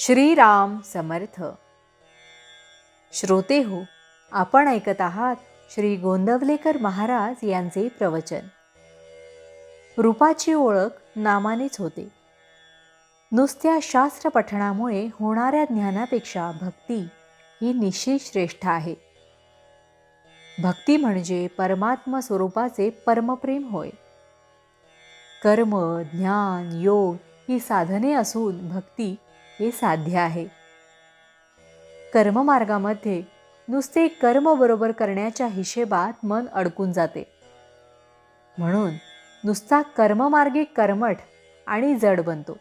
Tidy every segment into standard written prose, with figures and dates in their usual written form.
श्रीराम समर्थ. श्रोते हो, आपण ऐकत आहात श्री गोंदवलेकर महाराज यांचे प्रवचन. रूपाची ओळख नामानेच होते. नुसत्या शास्त्र पठणामुळे होणाऱ्या ज्ञानापेक्षा भक्ती ही निश्चित श्रेष्ठ आहे. भक्ती म्हणजे परमात्मा स्वरूपाचे परमप्रेम होय. कर्म, ज्ञान, योग ही साधने असून भक्ती हे साध्य आहे. कर्ममार्गामध्ये नुसते कर्म बरोबर करण्याच्या हिशेबात मन अडकून जाते. म्हणून नुसता कर्ममार्गी कर्मठ आणि जड बनतो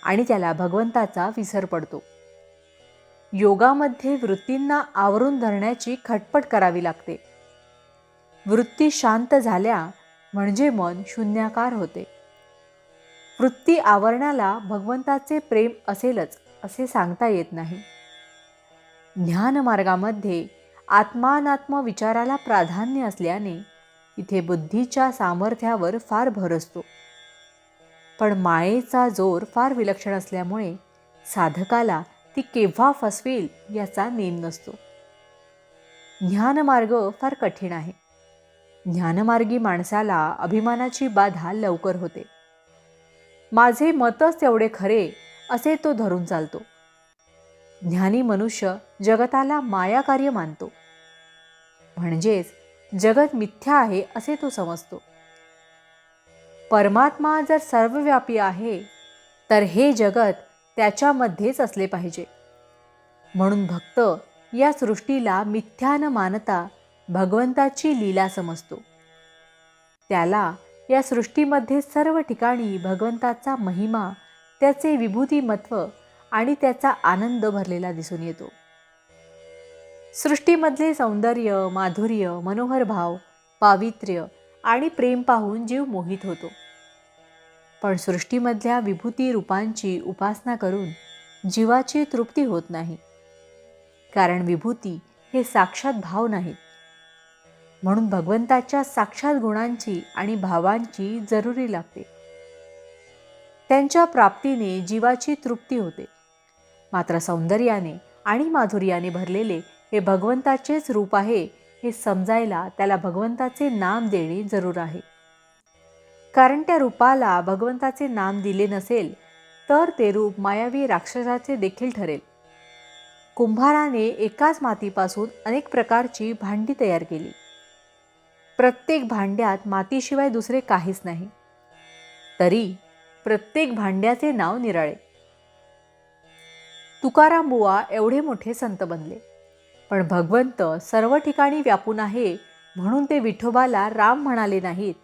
आणि त्याला भगवंताचा विसर पडतो. योगामध्ये वृत्तींना आवरून धरण्याची खटपट करावी लागते. वृत्ती शांत झाल्या म्हणजे मन शून्याकार होते. वृत्ती आवरण्याला भगवंताचे प्रेम असेलच असे सांगता येत नाही. ज्ञानमार्गामध्ये आत्मानात्म विचाराला प्राधान्य असल्याने तिथे बुद्धीच्या सामर्थ्यावर फार भर असतो. पण मायेचा जोर फार विलक्षण असल्यामुळे साधकाला ती केव्हा फसवेल याचा नेम नसतो. ज्ञानमार्ग फार कठीण आहे. ज्ञानमार्गी माणसाला अभिमानाची बाधा लवकर होते. माझे मतच तेवढे खरे असे तो धरून चालतो. ज्ञानी मनुष्य जगताला मायाकार्य मानतो, म्हणजेच जगत मिथ्या आहे असे तो समजतो. परमात्मा जर सर्वव्यापी आहे तर हे जगत त्याच्यामध्येच असले पाहिजे. म्हणून भक्त या सृष्टीला मिथ्या न मानता भगवंताची लीला समजतो. त्याला या सृष्टीमध्ये सर्व ठिकाणी भगवंताचा महिमा, त्याचे विभूतिमत्व आणि त्याचा आनंद भरलेला दिसून येतो. सृष्टीमधले सौंदर्य, माधुर्य, मनोहर भाव, पावित्र्य आणि प्रेम पाहून जीव मोहित होतो. पण सृष्टीमधल्या विभूती रूपांची उपासना करून जीवाची तृप्ती होत नाही. कारण विभूती हे साक्षात भाव नाहीत. म्हणून भगवंताच्या साक्षात गुणांची आणि भावांची जरुरी लागते. त्यांच्या प्राप्तीने जीवाची तृप्ती होते. मात्र सौंदर्याने आणि माधुर्याने भरलेले हे भगवंताचेच रूप आहे हे समजायला त्याला भगवंताचे नाम देणे जरूर आहे. कारण त्या रूपाला भगवंताचे नाम दिले नसेल तर ते रूप मायावी राक्षसाचे देखील ठरेल. कुंभाराने एकाच मातीपासून अनेक प्रकारची भांडी तयार केली. प्रत्येक भांड्यात मातीशिवाय दुसरे काहीच नाही. तरी प्रत्येक भांड्याचे नाव निराळे. तुकाराम बुवा एवढे मोठे संत बनले, पण भगवंत सर्व ठिकाणी व्यापून आहे म्हणून ते विठोबाला राम म्हणाले नाहीत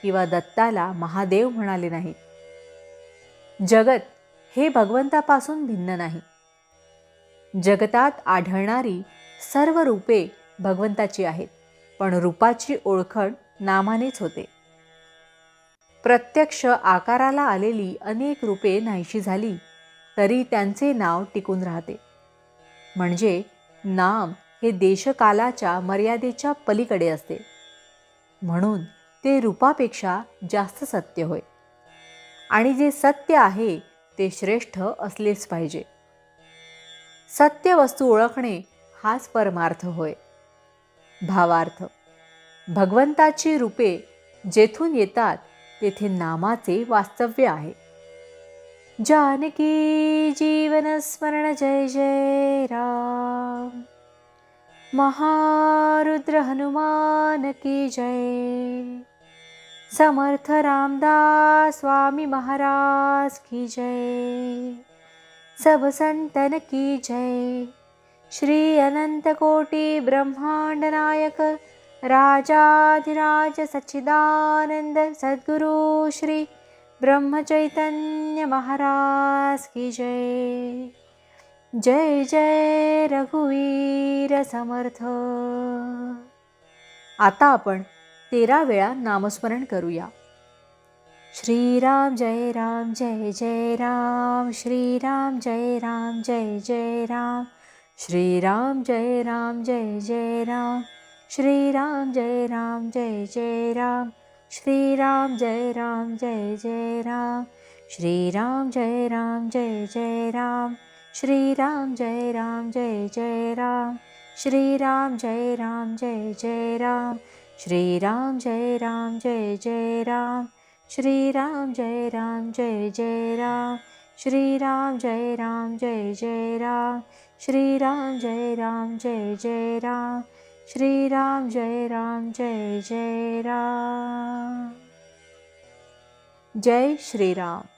किंवा दत्ताला महादेव म्हणाले नाहीत. जगत हे भगवंतापासून भिन्न नाही. जगतात आढळणारी सर्व रूपे भगवंताची आहेत, पण रूपाची ओळखण नामानेच होते. प्रत्यक्ष आकाराला आलेली अनेक रूपे नाहीशी झाली तरी त्यांचे नाव टिकून राहते. म्हणजे नाम हे देशकालाच्या मर्यादेच्या पलीकडे असते. म्हणून ते रूपापेक्षा जास्त सत्य होय. आणि जे सत्य आहे ते श्रेष्ठ असलेच पाहिजे. सत्य वस्तू ओळखणे हाच परमार्थ होय. भावार्थ: भगवंताची रूपे जेथून येतात तेथे नामाचे वास्तव्य आहे. जानकी जीवन स्मरण जय जय राम. महारुद्र हनुमान की जय. समर्थ रामदास स्वामी महाराज की जय. सब संतन की जय. श्री अनंत कोटि ब्रह्मांड नायक राजाधिराज सच्चिदानंद सद्गुरु श्री ब्रह्म चैतन्य महाराज की जय. जय जय रघुवीर समर्थ. आता आपण 13 वेळा नामस्मरण करूया. श्रीराम जय राम जय जय राम. श्रीराम जय राम जय जय राम. श्रीराम जय राम जय जय राम. श्रीराम जय राम जय जय राम. श्रीराम जय राम जय जय राम. श्रीराम जय राम जय जय राम, श्रीराम जय राम जय जय राम, श्रीराम जय राम जय जय राम, श्रीराम जय राम जय जय राम, श्रीराम जय राम जय जय राम, श्रीराम जय राम जय जय राम, श्रीराम जय राम जय जय राम, श्रीराम जय राम जय जय राम. जय श्रीराम.